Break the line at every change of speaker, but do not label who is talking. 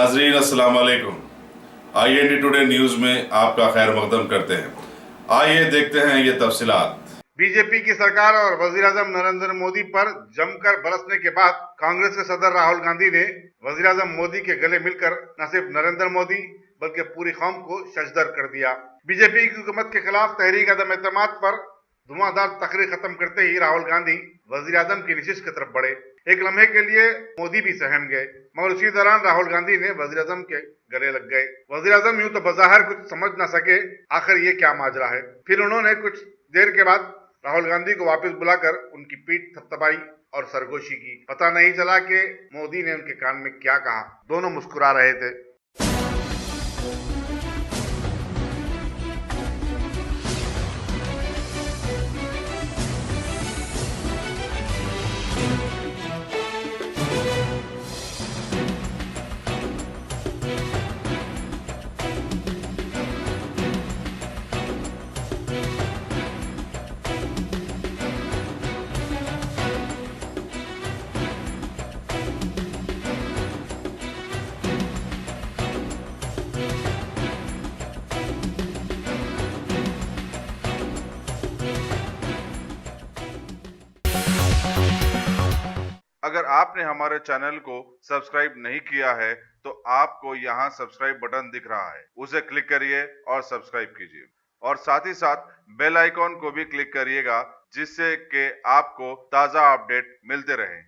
नाजरीन अस्सलाम वालेकुम। IND टुडे न्यूज में आपका खैर मकदम करते हैं। आइए देखते हैं ये तफसीलात।
बीजेपी की सरकार और वजीर-आजम नरेंद्र मोदी पर जमकर बरसने के बाद कांग्रेस के सदर राहुल गांधी ने वजीर-आजम मोदी के गले मिलकर न सिर्फ नरेंद्र मोदी बल्कि पूरी कौम को शशदर कर दिया। बीजेपी की हुकूमत के खिलाफ तहरीक अदम एतमाद पर धुआंधार तकरीर खत्म करते ही राहुल गांधी वजीर-आजम की नशिश की तरफ बढ़े। एक लम्हे के लिए मोदी भी सहम गए, मगर उसी दौरान राहुल गांधी ने वजीर-आजम के गले लग गए। वजीर-आजम यूं तो बज़ाहिर कुछ समझ न सके आखिर ये क्या माजरा है। फिर उन्होंने कुछ देर के बाद राहुल गांधी को वापस बुलाकर उनकी पीठ थपथपाई और सरगोशी की। पता नहीं चला कि मोदी ने उनके कान में क्या कहा। दोनों मुस्कुरा रहे थे।
अगर आपने हमारे चैनल को सब्सक्राइब नहीं किया है तो आपको यहाँ सब्सक्राइब बटन दिख रहा है, उसे क्लिक करिए और सब्सक्राइब कीजिए और साथ ही साथ बेल आइकॉन को भी क्लिक करिएगा जिससे कि आपको ताज़ा अपडेट मिलते रहें।